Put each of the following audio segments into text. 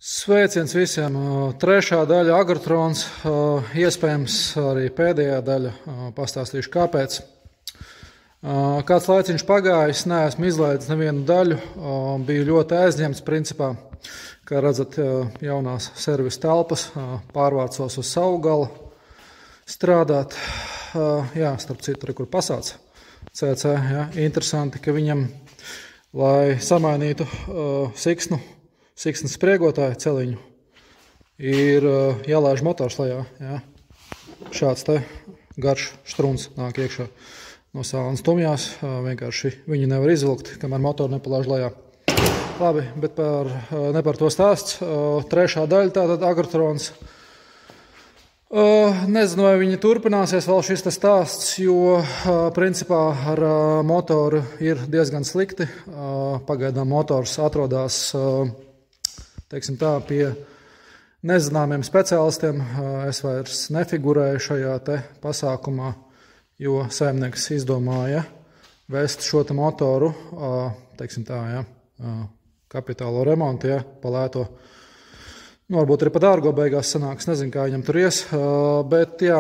Sveiciens visiem! Trešā daļa Agrotrons, iespējams arī pēdējā daļa, pastāstīšu kāpēc. Kāds laiciņš pagājis, neesmu izlaidis nevienu daļu, biju ļoti aizņemts principā. Kā redzat, jaunās servis telpas, pārvācos uz savu galu strādāt. Jā, starp citu, kur pasāc CC, jā, interesanti, ka viņam, lai samainītu siksnas spriegotāju celiņu, ir jālaiž motors lejā. Jā. Šāds te garš štruns nāk iekšā no sāles stumjās. Vienkārši viņi nevar izvilkt, kamēr motoru nepalaiž lejā. Labi, bet ne par to stāsts. Trešā daļa, tātad Agrotrons. Nezinu, vai viņi turpināsies vēl šis stāsts, jo principā ar motoru ir diezgan slikti. Pagaidām motors atrodas teiksim tā, pie nezināmiem speciālistiem. Es vairs nefigurēju šajā te pasākumā, jo saimnieks izdomāja vest šo te motoru, teiksim tā, ja, kapitālo remontu, ja, pa lēto. Varbūt arī pa dārgo beigās sanāks, nezinu, kā viņam tur ies, bet jā,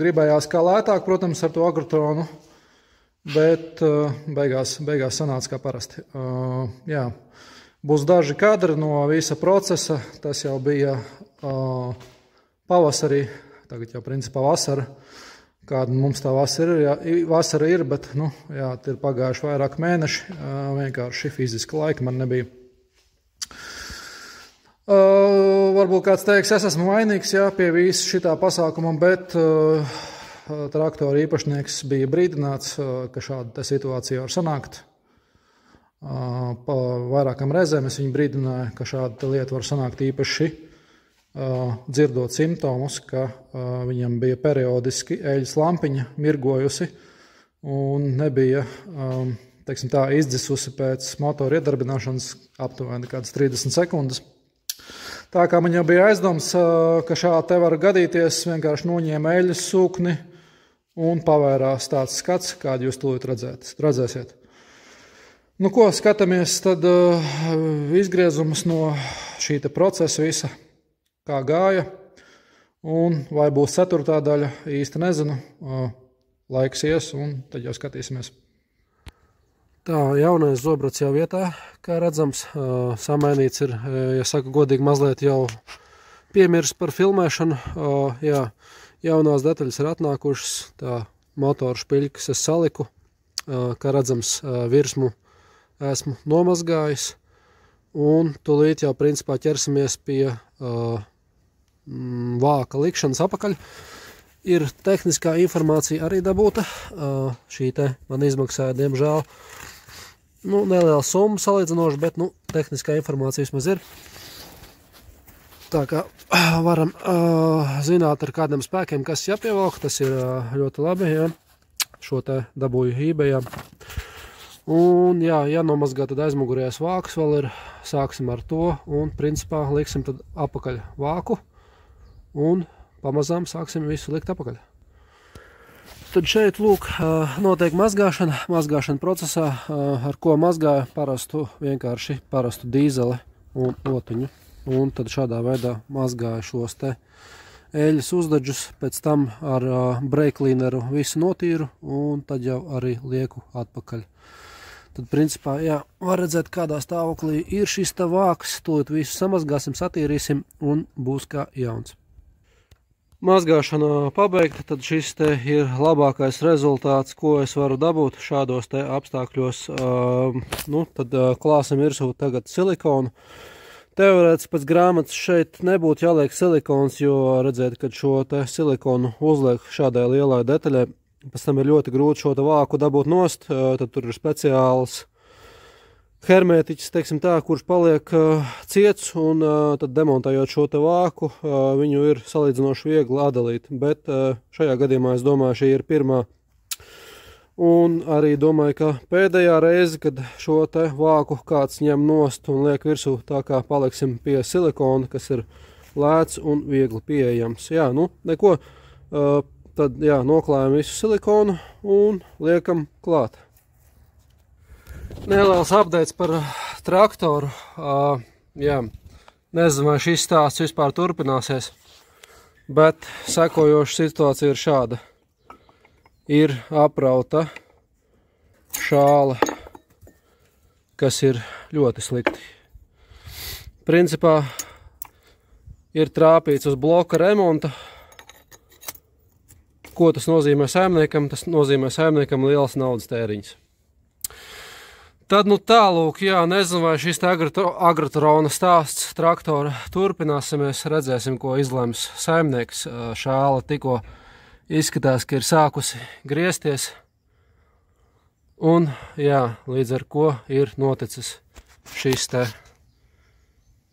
gribējās kā lētāk, protams, ar to Agrotronu, bet beigās sanāca kā parasti. Jā. Būs daži kadri no visa procesa, tas jau bija pavasarī, tagad jau principā vasara, kāda mums tā vasara ir, bet, jā, ir pagājuši vairāk mēneši, vienkārši fiziska laika man nebija. Varbūt kāds teiks, es esmu vainīgs, jā, pie visa šitā pasākuma, bet traktora īpašnieks bija brīdināts, ka šāda situācija var sanākt. Pa vairākam reizēm es viņu brīdināju, ka šāda lieta var sanākt īpaši dzirdot simptomus, ka viņam bija periodiski eļas lampiņa mirgojusi un nebija, teiksim tā, izdzisusi pēc motora iedarbināšanas aptuveni kādas 30 sekundes. Tā kā man jau bija aizdoms, ka šādi te var gadīties, vienkārši noņēma eļas sūkni un pavērās tāds skats, kādu jūs tūlīt redzēsiet. Ko skatāmies, tad izgriezumus no šī te procesa visa, kā gāja, un vai būs 4. daļa, īsti nezinu, laiks ies, un tad jau skatīsimies. Tā, jaunais zobrats jau vietā, kā redzams, samainīts ir, ja saku godīgi, mazliet jau piemirs par filmēšanu. Jā, jaunās detaļas ir atnākušas, tā motoru špiļkas es saliku, kā redzams, virsmu esmu nomazgājis, un tūlīt jau principā ķersimies pie vāka likšanas apakaļ. Ir tehniskā informācija arī dabūta, šī te man izmaksāja, diemžēl, neliela summa salīdzinoši, bet, tehniskā informācija vismaz ir. Tā kā varam zināt ar kādiem spēkiem, kas jāpievelk, tas ir ļoti labi, jā. Šo te dabūju eBayā. Un, jā, jānomazgā tad aizmugurējais vāks vēl ir, sāksim ar to, un principā liksim tad apakaļ vāku, un pamazām sāksim visu likt apakaļ. Tad šeit, lūk, notiek mazgāšana procesā, ar ko mazgāja vienkārši parastu dīzeli un otiņu. Un tad šādā veidā mazgāja šos te eļas uzdaģus, pēc tam ar breiklīneru visu notīru, un tad jau arī lieku atpakaļ. Tad, principā, jā, var redzēt, kādā stāvoklī ir šis te vāks, tūlīt visu samazgāsim, satīrīsim, un būs kā jauns. Mazgāšana pabeigta, tad šis te ir labākais rezultāts, ko es varu dabūt šādos te apstākļos. Tad klāsim virsū tagad silikonu. Teorētiski pēc grāmatas šeit nebūtu jāliek silikons, jo redzēt, kad šo te silikonu uzliek šādai lielai detaļai, pēc tam ir ļoti grūti šo te vāku dabūt nost, tad tur ir speciāls hermētiķis, teiksim tā, kurš paliek ciets, un tad demontējot šo te vāku, viņu ir salīdzinoši viegli atdalīt, bet šajā gadījumā es domāju, šī ir pirmā. Un arī domāju, ka pēdējā reize, kad šo te vāku kāds ņem nost un liek virsū, tā kā paliksim pie silikona, kas ir lēts un viegli pieejams. Jā, neko. Tad, jā, noklājam visu silikonu un liekam klāt. Neliels updates par traktoru. Jā, Nezinu, vai šis stāsts vispār turpināsies, bet sekojoša situācija ir šāda. Ir aprauta šāla, kas ir ļoti slikti. Principā ir trāpīts uz bloka remonta. Ko tas nozīmē saimniekam? Tas nozīmē saimniekam liels naudas tēriņas. Tad, nu tālūk, jā, nezinu, vai šis agrotrona stāsts traktora turpināsimies, redzēsim, ko izlems saimnieks. Šāla tikko izskatās, ka ir sākusi griezties, un, jā, līdz ar ko ir noticis šis te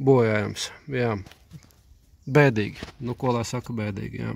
bojājums, jā. Bēdīgi, nu ko lai saka bēdīgi, jā.